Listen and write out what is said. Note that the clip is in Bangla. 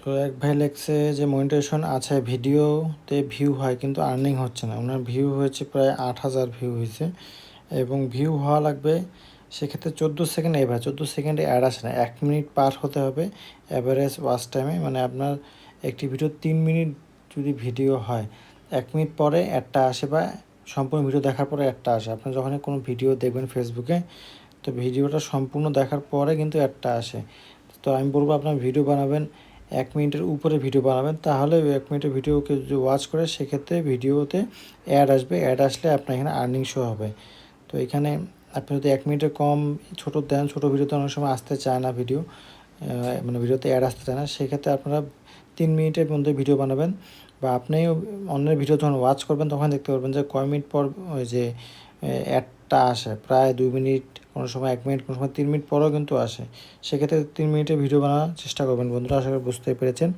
তো এক ভাই লেখছে যে মনিটাইজেশন আছে, ভিডিওতে ভিউ হয় কিন্তু আর্নিং হচ্ছে না। ওনার ভিউ হয়েছে প্রায় 8,000 ভিউ হয়েছে এবং ভিউ হওয়া লাগবে সেক্ষেত্রে 14 সেকেন্ড। এবার 14 সেকেন্ডে অ্যাড আসে না, 1 মিনিট পার হতে হবে অ্যাভারেজ ওয়াচ টাইমে। মানে আপনার একটি ভিডিও 3 মিনিট যদি ভিডিও হয়, 1 মিনিট পরে অ্যাডটা আসে বা সম্পূর্ণ ভিডিও দেখার পরে অ্যাডটা আসে। আপনি যখন কোনো ভিডিও দেখবেন ফেসবুকে, তো ভিডিওটা সম্পূর্ণ দেখার পরে কিন্তু অ্যাডটা আসে। তো আমি বলবো আপনার ভিডিও বানাবেন, 1 মিনিটের উপরে ভিডিও বানাবেন, তাহলে ওই 1 মিনিটের ভিডিওকে যদি ওয়াচ করে সেক্ষেত্রে ভিডিওতে অ্যাড আসবে। অ্যাড আসলে আপনার এখানে আর্নিং শো হবে। তো এখানে আপনি যদি 1 মিনিটের কম ছোটো দেন, ছোটো ভিডিওতে অনেক সময় আসতে চায় না ভিডিও, মানে ভিডিওতে অ্যাড আসতে চায় না, সেক্ষেত্রে আপনারা 3 মিনিটের মধ্যে ভিডিও বানাবেন। বা আপনি অন্যের ভিডিও যখন ওয়াচ করবেন তখন দেখতে পারবেন যে কয় মিনিট পর ওই যে অ্যাডটা আসে। প্রায় 2 মিনিট, কোনো সময় 1 মিনিট, কোনো সময় 3 মিনিট পরেও কিন্তু আসে। সেক্ষেত্রে 3 মিনিটের ভিডিও বানানোর চেষ্টা করবেন বন্ধুরা। আশা করি বুঝতে পেরেছেন।